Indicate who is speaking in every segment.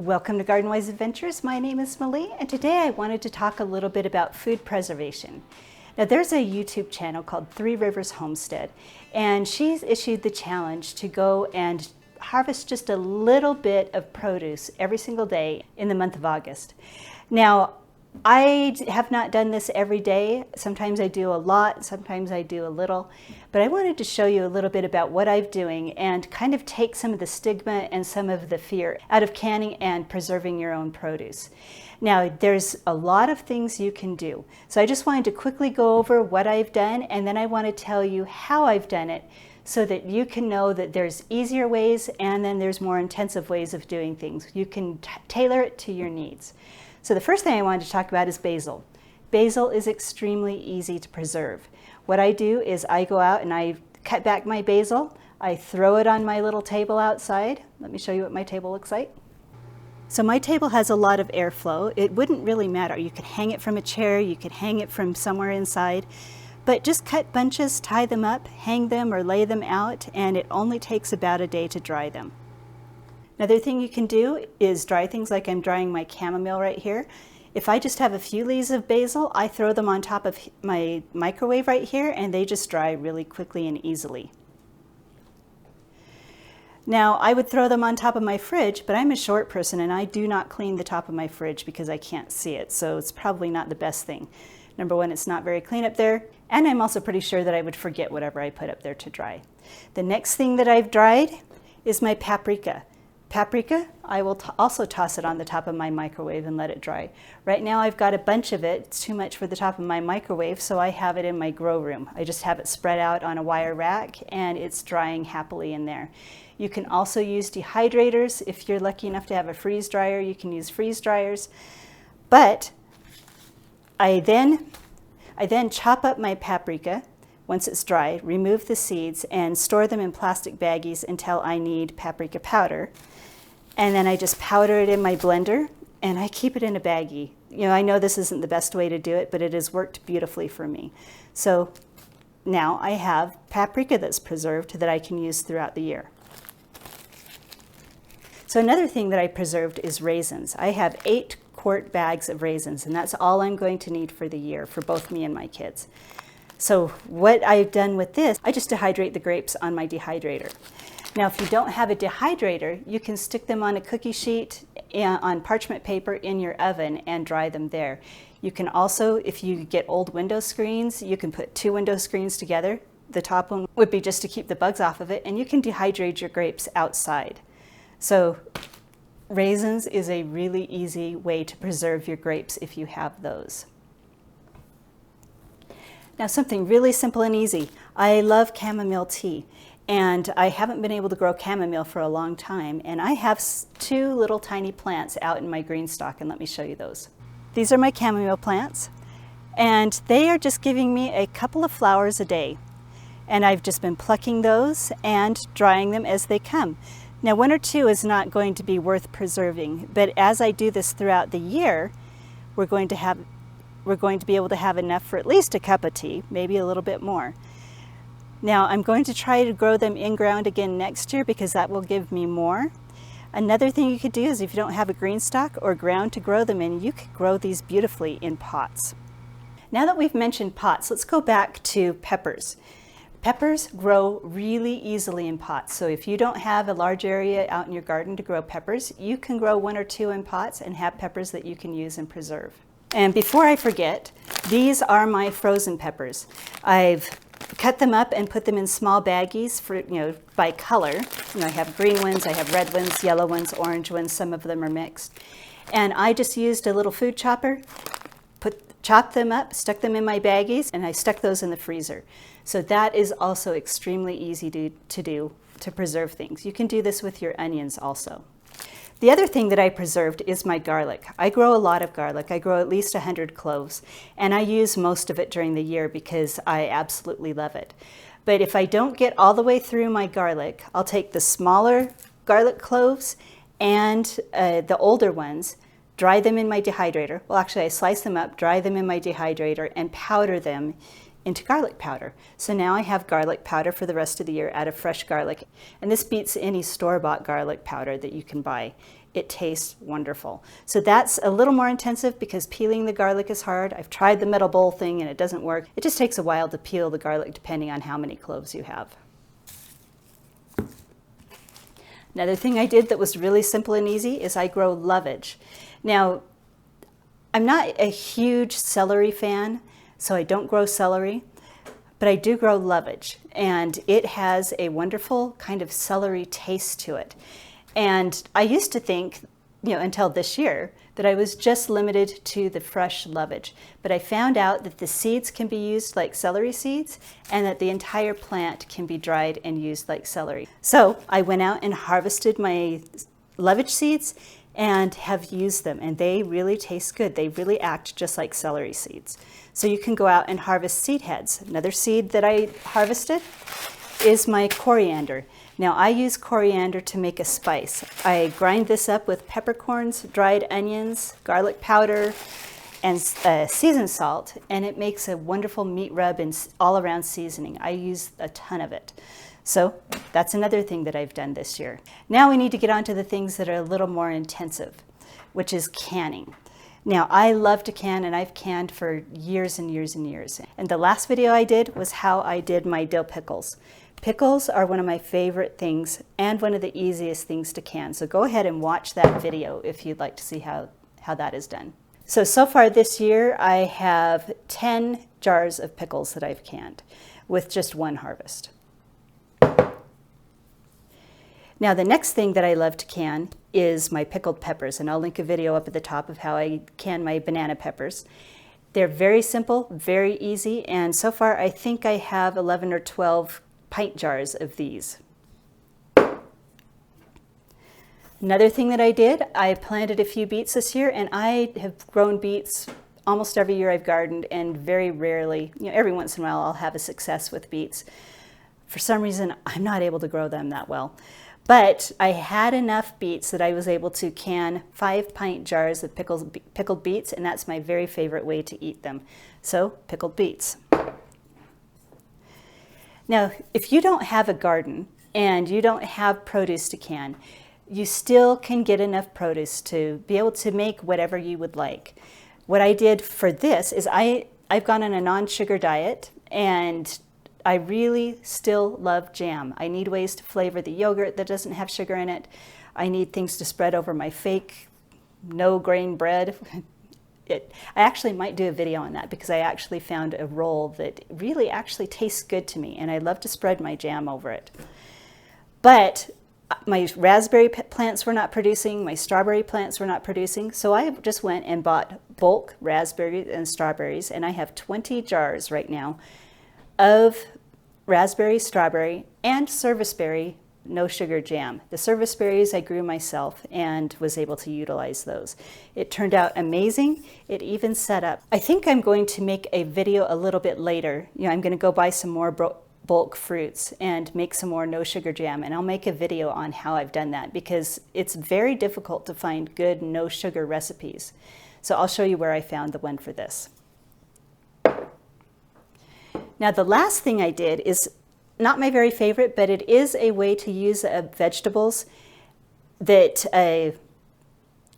Speaker 1: Welcome to Garden Wise Adventures. My name is Malie, and today I wanted to talk a little bit about food preservation. Now, there's a YouTube channel called Three Rivers Homestead, and she's issued the challenge to go and harvest just a little bit of produce every single day in the month of August. Now, I have not done this every day. Sometimes I do a lot, sometimes I do a little, but I wanted to show you a little bit about what I'm doing and kind of take some of the stigma and some of the fear out of canning and preserving your own produce. Now, there's a lot of things you can do. So I just wanted to quickly go over what I've done, and then I want to tell you how I've done it so that you can know that there's easier ways and then there's more intensive ways of doing things. You can tailor it to your needs. So the first thing I wanted to talk about is basil. Basil is extremely easy to preserve. What I do is I go out and I cut back my basil. I throw it on my little table outside. Let me show you what my table looks like. So my table has a lot of airflow. It wouldn't really matter. You could hang it from a chair, you could hang it from somewhere inside, but just cut bunches, tie them up, hang them or lay them out, and it only takes about a day to dry them. Another thing you can do is dry things like I'm drying my chamomile right here. If I just have a few leaves of basil, I throw them on top of my microwave right here and they just dry really quickly and easily. Now, I would throw them on top of my fridge, but I'm a short person and I do not clean the top of my fridge because I can't see it, so it's probably not the best thing. Number one, it's not very clean up there, and I'm also pretty sure that I would forget whatever I put up there to dry. The next thing that I've dried is my paprika. Paprika, I will also toss it on the top of my microwave and let it dry. Right now I've got a bunch of it. It's too much for the top of my microwave, so I have it in my grow room. I just have it spread out on a wire rack and it's drying happily in there. You can also use dehydrators. If you're lucky enough to have a freeze dryer, you can use freeze dryers. But I then chop up my paprika. Once it's dry, remove the seeds and store them in plastic baggies until I need paprika powder. And then I just powder it in my blender and I keep it in a baggie. You know, I know this isn't the best way to do it, but it has worked beautifully for me. So now I have paprika that's preserved that I can use throughout the year. So another thing that I preserved is raisins. I have 8-quart bags of raisins, and that's all I'm going to need for the year for both me and my kids. So what I've done with this, I just dehydrate the grapes on my dehydrator. Now, if you don't have a dehydrator, you can stick them on a cookie sheet on parchment paper in your oven and dry them there. You can also, if you get old window screens, you can put 2 window screens together. The top one would be just to keep the bugs off of it, and you can dehydrate your grapes outside. So raisins is a really easy way to preserve your grapes if you have those. Now, something really simple and easy. I love chamomile tea, and I haven't been able to grow chamomile for a long time, and I have 2 little tiny plants out in my green stock, and let me show you those. These are my chamomile plants, and they are just giving me a couple of flowers a day, and I've just been plucking those and drying them as they come. Now, 1 or 2 is not going to be worth preserving, but as I do this throughout the year, we're going to be able to have enough for at least a cup of tea, maybe a little bit more. Now, I'm going to try to grow them in ground again next year because that will give me more. Another thing you could do is if you don't have a green stock or ground to grow them in, you could grow these beautifully in pots. Now that we've mentioned pots, let's go back to peppers. Peppers grow really easily in pots. So if you don't have a large area out in your garden to grow peppers, you can grow 1 or 2 in pots and have peppers that you can use and preserve. And before I forget, these are my frozen peppers. I've cut them up and put them in small baggies for, by color. I have green ones, I have red ones, yellow ones, orange ones, some of them are mixed. And I just used a little food chopper, chopped them up, stuck them in my baggies, and I stuck those in the freezer. So that is also extremely easy to do to preserve things. You can do this with your onions also. The other thing that I preserved is my garlic. I grow a lot of garlic. I grow at least 100 cloves, and I use most of it during the year because I absolutely love it. But if I don't get all the way through my garlic, I'll take the smaller garlic cloves and the older ones, dry them in my dehydrator. Well, actually, I slice them up, dry them in my dehydrator, and powder them into garlic powder. So now I have garlic powder for the rest of the year out of fresh garlic. And this beats any store-bought garlic powder that you can buy. it tastes wonderful. So that's a little more intensive because peeling the garlic is hard. I've tried the metal bowl thing and it doesn't work. It just takes a while to peel the garlic depending on how many cloves you have. Another thing I did that was really simple and easy is I grow lovage. Now, I'm not a huge celery fan, so I don't grow celery, but I do grow lovage, and it has a wonderful kind of celery taste to it. And I used to think, until this year, that I was just limited to the fresh lovage. But I found out that the seeds can be used like celery seeds and that the entire plant can be dried and used like celery. So I went out and harvested my lovage seeds and have used them, and they really taste good. They really act just like celery seeds. So you can go out and harvest seed heads. Another seed that I harvested is my coriander. Now I use coriander to make a spice. I grind this up with peppercorns, dried onions, garlic powder, and seasoned salt, and it makes a wonderful meat rub and all-around seasoning. I use a ton of it. So that's another thing that I've done this year. Now we need to get on to the things that are a little more intensive, which is canning. Now I love to can, and I've canned for years and years and years. And the last video I did was how I did my dill pickles. Pickles are one of my favorite things and one of the easiest things to can. So go ahead and watch that video if you'd like to see how that is done. So far this year I have 10 jars of pickles that I've canned with just one harvest. Now the next thing that I love to can is my pickled peppers, and I'll link a video up at the top of how I can my banana peppers. They're very simple, very easy, and so far I think I have 11 or 12 pint jars of these. Another thing that I did, I planted a few beets this year, and I have grown beets almost every year I've gardened, and very rarely, every once in a while I'll have a success with beets. For some reason, I'm not able to grow them that well. But I had enough beets that I was able to can 5 pint jars of pickled beets, and that's my very favorite way to eat them. So, pickled beets. Now, if you don't have a garden and you don't have produce to can, you still can get enough produce to be able to make whatever you would like. What I did for this is I've gone on a non-sugar diet, and I really still love jam. I need ways to flavor the yogurt that doesn't have sugar in it. I need things to spread over my fake no-grain bread. I actually might do a video on that because I actually found a roll that really actually tastes good to me, and I love to spread my jam over it. But my raspberry plants were not producing, my strawberry plants were not producing, so I just went and bought bulk raspberries and strawberries, and I have 20 jars right now of raspberry, strawberry, and serviceberry no sugar jam. The serviceberries I grew myself and was able to utilize those. It turned out amazing. It even set up. I think I'm going to make a video a little bit later. I'm going to go buy some more bulk fruits and make some more no sugar jam, and I'll make a video on how I've done that because it's very difficult to find good no sugar recipes. So I'll show you where I found the one for this. Now the last thing I did is not my very favorite, but it is a way to use vegetables that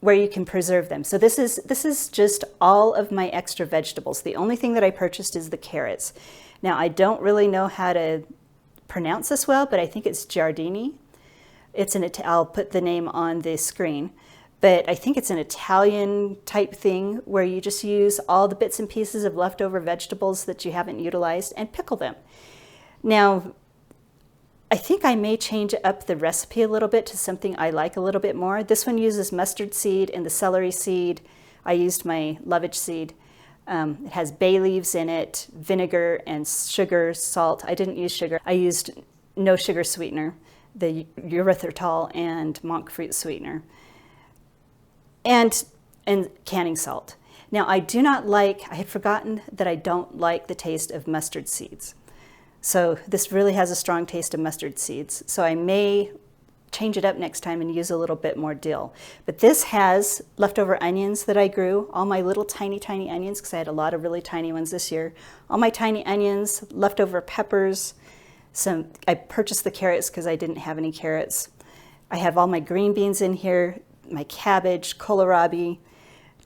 Speaker 1: where you can preserve them. So this is just all of my extra vegetables. The only thing that I purchased is the carrots. Now I don't really know how to pronounce this well, but I think it's Giardini. I'll put the name on the screen, but I think it's an Italian type thing where you just use all the bits and pieces of leftover vegetables that you haven't utilized and pickle them. Now, I think I may change up the recipe a little bit to something I like a little bit more. This one uses mustard seed and the celery seed. I used my lovage seed. It has bay leaves in it, vinegar and sugar, salt. I didn't use sugar. I used no sugar sweetener, the erythritol and monk fruit sweetener, and canning salt. Now I had forgotten that I don't like the taste of mustard seeds. So this really has a strong taste of mustard seeds. So I may change it up next time and use a little bit more dill. But this has leftover onions that I grew, all my little tiny onions, because I had a lot of really tiny ones this year. All my tiny onions, leftover peppers, I purchased the carrots because I didn't have any carrots. I have all my green beans in here, my cabbage, kohlrabi.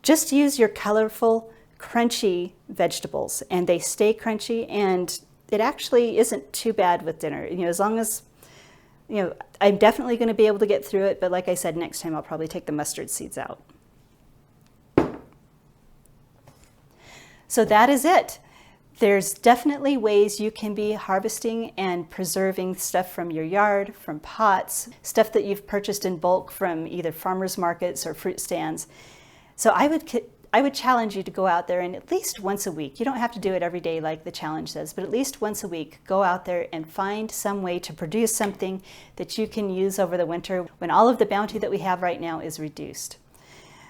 Speaker 1: Just use your colorful, crunchy vegetables, and they stay crunchy, and it actually isn't too bad with dinner. As long as, I'm definitely going to be able to get through it, but like I said, next time I'll probably take the mustard seeds out. So that is it. There's definitely ways you can be harvesting and preserving stuff from your yard, from pots, stuff that you've purchased in bulk from either farmers markets or fruit stands. So I would challenge you to go out there and at least once a week, you don't have to do it every day like the challenge says, but at least once a week, go out there and find some way to produce something that you can use over the winter when all of the bounty that we have right now is reduced.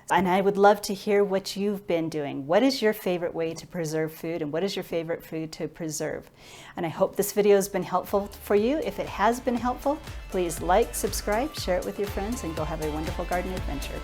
Speaker 1: And I would love to hear what you've been doing. What is your favorite way to preserve food, and what is your favorite food to preserve? And I hope this video has been helpful for you. If it has been helpful, please like, subscribe, share it with your friends, and go have a wonderful garden adventure.